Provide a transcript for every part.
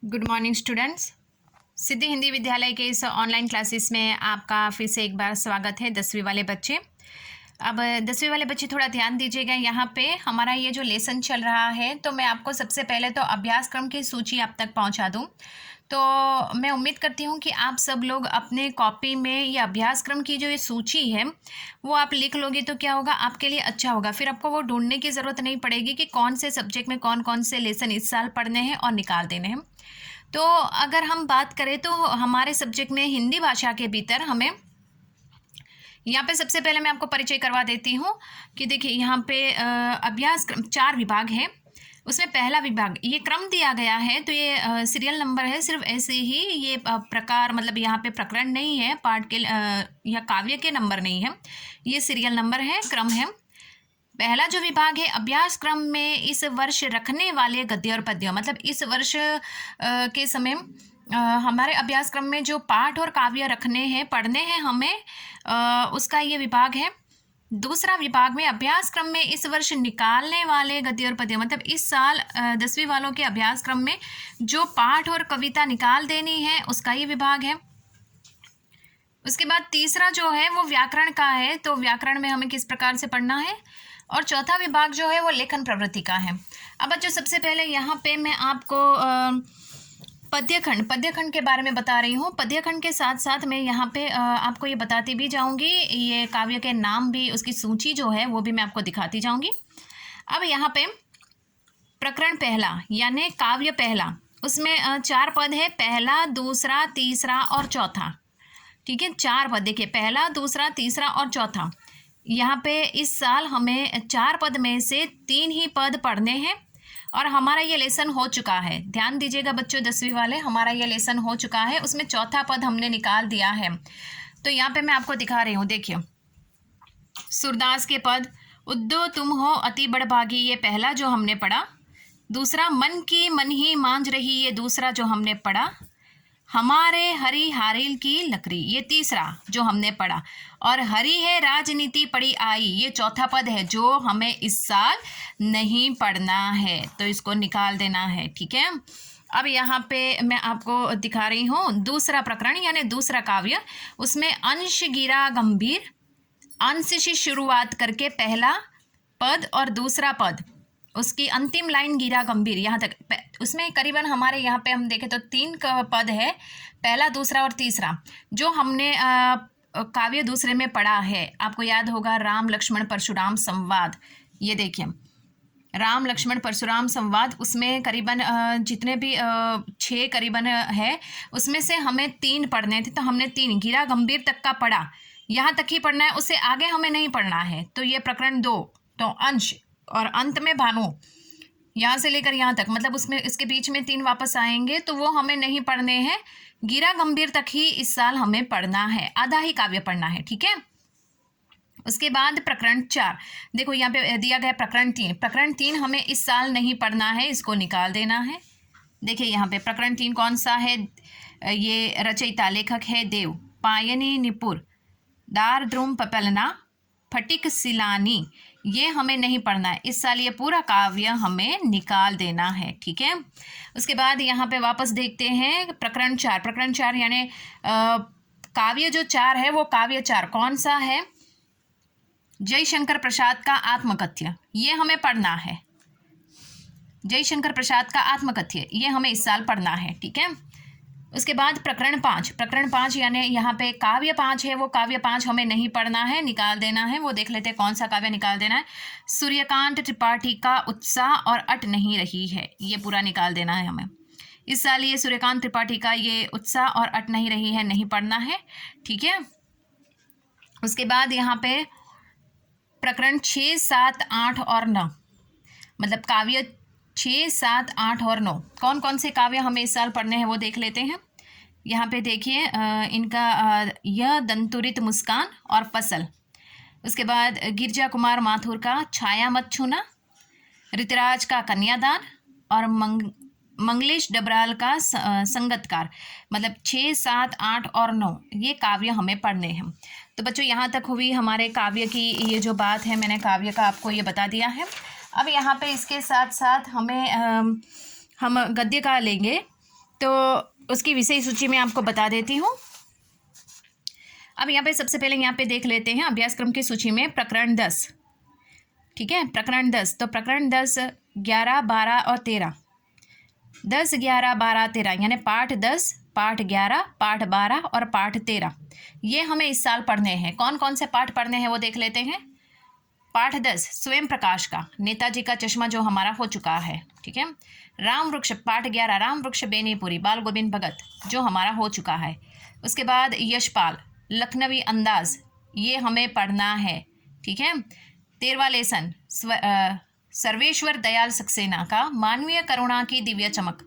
Good morning students. Siddhi Hindi Vidyalaya के इस online classes में आपका फिर से एक बार स्वागत है। 10वीं वाले बच्चे, अब 10वीं वाले बच्चे थोड़ा ध्यान दीजिएगा। यहाँ पे हमारा ये जो लेसन चल रहा है, तो मैं आपको सबसे पहले तो अभ्यासक्रम की सूची आप तक पहुँचा दूँ। तो मैं उम्मीद करती हूँ कि आप सब लोग अपने कॉपी में ये अभ्यासक्रम की जो ये सूची है वो आप लिख लोगे, तो क्या होगा, आपके लिए अच्छा होगा। फिर आपको वो ढूंढने की ज़रूरत नहीं पड़ेगी कि कौन से सब्जेक्ट में कौन कौन से लेसन इस साल पढ़ने हैं और निकाल देने हैं। तो अगर हम बात करें तो हमारे सब्जेक्ट में हिंदी भाषा के भीतर हमें यहाँ पे सबसे पहले मैं आपको परिचय करवा देती हूँ कि देखिए यहाँ पे अभ्यासक्रम 4 विभाग हैं। उसमें पहला विभाग ये क्रम दिया गया है, तो ये सीरियल नंबर है, सिर्फ ऐसे ही। ये प्रकार मतलब यहाँ पे प्रकरण नहीं है, पाठ के या काव्य के नंबर नहीं है, ये सीरियल नंबर है, क्रम है। पहला जो विभाग है अभ्यासक्रम में इस वर्ष रखने वाले गद्य और पद्य, मतलब इस वर्ष के समय हमारे अभ्यासक्रम में जो पाठ और काव्य रखने हैं, पढ़ने हैं हमें, उसका ये विभाग है। दूसरा विभाग में अभ्यासक्रम में इस वर्ष निकालने वाले गद्य और पद्य, मतलब इस साल 10वीं वालों के अभ्यासक्रम में जो पाठ और कविता निकाल देनी है, उसका ये विभाग है। उसके बाद तीसरा जो है वो व्याकरण का है, तो व्याकरण में हमें किस प्रकार से पढ़ना है। और चौथा विभाग जो है वो लेखन प्रवृत्ति का है। अब बच्चों सबसे पहले यहाँ पे मैं आपको पद्यखंड के बारे में बता रही हूँ। पद्यखंड के साथ साथ मैं यहाँ पे आपको ये बताती भी जाऊँगी, ये काव्य के नाम भी, उसकी सूची जो है वो भी मैं आपको दिखाती जाऊँगी। अब यहाँ पे प्रकरण पहला यानी काव्य पहला, उसमें 4 पद है, पहला, दूसरा, तीसरा और चौथा। ठीक है, 4 पद देखिए, पहला, दूसरा, तीसरा और चौथा। यहाँ पे इस साल हमें 4 पद में से 3 ही पद पढ़ने हैं और हमारा ये लेसन हो चुका है। ध्यान दीजिएगा बच्चों, 10वीं वाले, हमारा ये लेसन हो चुका है, उसमें चौथा पद हमने निकाल दिया है। तो यहाँ पे मैं आपको दिखा रही हूँ, देखिए, सूरदास के पद, उद्दो तुम हो अति बड़भागी, ये पहला जो हमने पढ़ा। दूसरा, मन की मन ही मांझ रही, ये दूसरा जो हमने पढ़ा। हमारे हरी हारिल की लकड़ी, ये तीसरा जो हमने पढ़ा। और हरी है राजनीति पड़ी आई, ये चौथा पद है जो हमें इस साल नहीं पढ़ना है, तो इसको निकाल देना है। ठीक है, अब यहाँ पे मैं आपको दिखा रही हूँ दूसरा प्रकरण यानी दूसरा काव्य। उसमें अंश गिरा गंभीर, अंश से शुरुआत करके पहला पद और दूसरा पद, उसकी अंतिम लाइन गिरा गंभीर, यहाँ तक। उसमें करीबन हमारे यहाँ पे हम देखें तो 3 पद है, पहला, दूसरा और तीसरा, जो हमने काव्य दूसरे में पढ़ा है। आपको याद होगा राम लक्ष्मण परशुराम संवाद, ये देखिए राम लक्ष्मण परशुराम संवाद, उसमें करीबन जितने भी 6 करीबन है, उसमें से हमें 3 पढ़ने थे, तो हमने 3 गिरा गंभीर तक का पढ़ा, यहाँ तक ही पढ़ना है, उससे आगे हमें नहीं पढ़ना है। तो ये प्रकरण 2, तो अंश और अंत में भानु, यहाँ से लेकर यहाँ तक, मतलब उसमें इसके बीच में 3 वापस आएंगे, तो वो हमें नहीं पढ़ने हैं। गिरा गंभीर तक ही इस साल हमें पढ़ना है, आधा ही काव्य पढ़ना है। ठीक है, उसके बाद प्रकरण 4, देखो यहाँ पे दिया गया प्रकरण 3, प्रकरण 3 हमें इस साल नहीं पढ़ना है, इसको निकाल देना है। देखिए यहाँ पे प्रकरण 3 कौन सा है, ये रचयिता लेखक है देव, पायनी निपुर, दार द्रुम पपलना, फटिक सिलानी, ये हमें नहीं पढ़ना है इस साल, ये पूरा काव्य हमें निकाल देना है। ठीक है, उसके बाद यहाँ पे वापस देखते हैं प्रकरण 4, प्रकरण 4 यानी काव्य जो 4 है वो काव्य 4 कौन सा है, जयशंकर प्रसाद का आत्मकथ्य, ये हमें पढ़ना है। जयशंकर प्रसाद का आत्मकथ्य ये हमें इस साल पढ़ना है। ठीक है, उसके बाद प्रकरण 5, प्रकरण 5 यानी यहाँ पे काव्य 5 है, वो काव्य 5 हमें नहीं पढ़ना है, निकाल देना है। वो देख लेते हैं कौन सा काव्य निकाल देना है। सूर्यकांत त्रिपाठी का उत्साह और अट नहीं रही है, ये पूरा निकाल देना है हमें इस साल। ये सूर्यकांत त्रिपाठी का ये उत्साह और अट नहीं रही है, नहीं पढ़ना है। ठीक है, उसके बाद यहाँ पे प्रकरण 6, 7, 8 और 9, मतलब काव्य 6, 7, 8 और 9, कौन कौन से काव्य हमें इस साल पढ़ने हैं वो देख लेते हैं। यहाँ पे देखिए इनका यह दंतुरित मुस्कान और फसल, उसके बाद गिरजा कुमार माथुर का छाया मत छूना, ऋतुराज का कन्यादान और मंगलेश डबराल का संगतकार, मतलब 6, 7, 8 और 9 ये काव्य हमें पढ़ने हैं। तो बच्चों यहाँ तक हुई हमारे काव्य की ये जो बात है, मैंने काव्य का आपको ये बता दिया है। अब यहाँ पे इसके साथ साथ हमें हम गद्य का लेंगे। तो उसकी विषय सूची में आपको बता देती हूँ। अब यहाँ पे सबसे पहले यहाँ पे देख लेते हैं अभ्यासक्रम की सूची में प्रकरण 10। ठीक है, प्रकरण 10। तो प्रकरण 10, 11, 12 और 13। 10, 11, 12, 13 यानी पाठ 10, पाठ 11, पाठ 12 और पाठ 13 ये हमें इस साल पढ़ने हैं। कौन कौन से पाठ पढ़ने हैं वो देख लेते हैं। पाठ 10 स्वयं प्रकाश का, नेताजी का चश्मा जो हमारा हो चुका है। ठीक है। राम वृक्ष, पाठ 11 राम वृक्ष बेनीपुरी बाल गोविंद भगत जो हमारा हो चुका है। उसके बाद यशपाल, लखनवी अंदाज ये हमें पढ़ना है। ठीक है। 13वां लेसन सर्वेश्वर दयाल सक्सेना का मानवीय करुणा की दिव्य चमक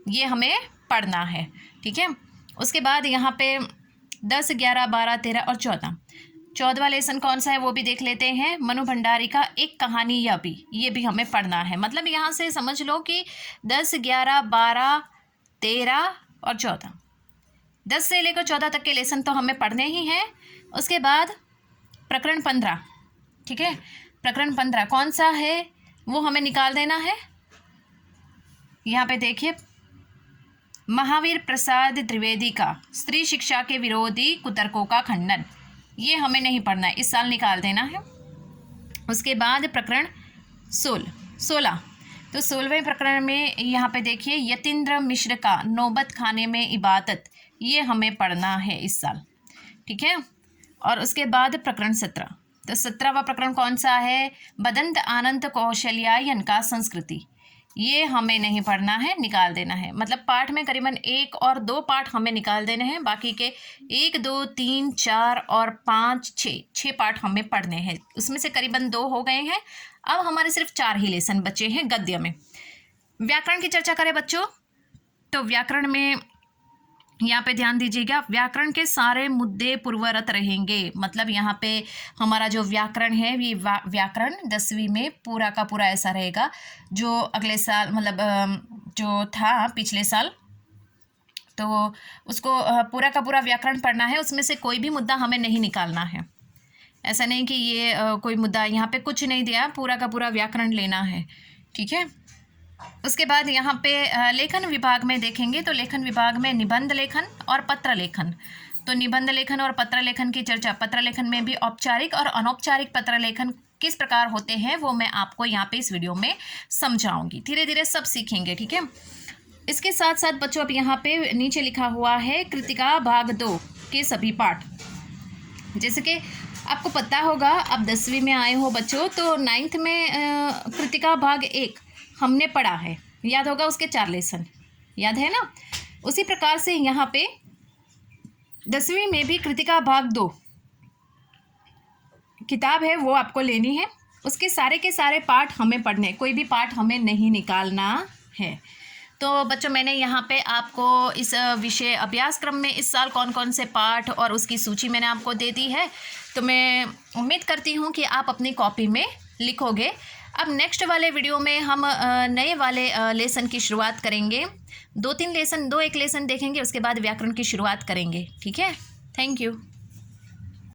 ये हमें पढ़ना है। ठीक है। उसके बाद यहाँ पे 10, 11, 12, 13 और 14वां लेसन कौन सा है वो भी देख लेते हैं। मनु भंडारी का एक कहानी यह भी, ये भी हमें पढ़ना है। मतलब यहाँ से समझ लो कि 10, 11, 12, 13 और 14, 10 से लेकर 14 तक के लेसन तो हमें पढ़ने ही हैं। उसके बाद प्रकरण 15। ठीक है। प्रकरण 15 कौन सा है वो हमें निकाल देना है। यहाँ पे देखिए, महावीर प्रसाद द्विवेदी का स्त्री शिक्षा के विरोधी कुतर्कों का खंडन ये हमें नहीं पढ़ना है, इस साल निकाल देना है। उसके बाद प्रकरण 16। तो 16वें प्रकरण में यहाँ पे देखिए यतीन्द्र मिश्र का नौबत खाने में इबादत ये हमें पढ़ना है इस साल। ठीक है। और उसके बाद प्रकरण 17। तो 17वां प्रकरण कौन सा है। बदंत आनंद कौशल्यायन का संस्कृति ये हमें नहीं पढ़ना है, निकाल देना है। मतलब पाठ में करीबन 1 और 2 पाठ हमें निकाल देने हैं, बाकी के 1, 2, 3, 4 और 5, 6 पाठ हमें पढ़ने हैं। उसमें से करीबन 2 हो गए हैं। अब हमारे सिर्फ 4 ही लेसन बचे हैं गद्य में। व्याकरण की चर्चा करें बच्चों, तो व्याकरण में यहाँ पे ध्यान दीजिएगा, व्याकरण के सारे मुद्दे पूर्वरत रहेंगे। मतलब यहाँ पे हमारा जो व्याकरण है ये व्याकरण 10वीं में पूरा का पूरा ऐसा रहेगा जो अगले साल मतलब जो था पिछले साल, तो उसको पूरा का पूरा व्याकरण पढ़ना है। उसमें से कोई भी मुद्दा हमें नहीं निकालना है। ऐसा नहीं कि ये कोई मुद्दा यहाँ पे कुछ नहीं दिया, पूरा का पूरा व्याकरण लेना है। ठीक है। उसके बाद यहाँ पे लेखन विभाग में देखेंगे तो लेखन विभाग में निबंध लेखन और पत्र लेखन। तो निबंध लेखन और पत्र लेखन की चर्चा, पत्र लेखन में भी औपचारिक और अनौपचारिक पत्र लेखन किस प्रकार होते हैं वो मैं आपको यहाँ पे इस वीडियो में समझाऊंगी। धीरे धीरे सब सीखेंगे। ठीक है। इसके साथ साथ बच्चों अब यहाँ पे नीचे लिखा हुआ है कृतिका भाग 2 के सभी पाठ। जैसे कि आपको पता होगा, अब 10वीं में आए हो बच्चों, तो 9th में कृतिका भाग 1 हमने पढ़ा है, याद होगा उसके 4 लेसन, याद है ना। उसी प्रकार से यहाँ पे 10वीं में भी कृतिका भाग 2 किताब है वो आपको लेनी है। उसके सारे के सारे पाठ हमें पढ़ने, कोई भी पाठ हमें नहीं निकालना है। तो बच्चों मैंने यहाँ पे आपको इस विषय अभ्यासक्रम में इस साल कौन कौन से पाठ और उसकी सूची मैंने आपको दे दी है। तो मैं उम्मीद करती हूँ कि आप अपनी कॉपी में लिखोगे। अब नेक्स्ट वाले वीडियो में हम नए वाले लेसन की शुरुआत करेंगे। 2-3 लेसन, 2-1 लेसन देखेंगे, उसके बाद व्याकरण की शुरुआत करेंगे। ठीक है। Thank you.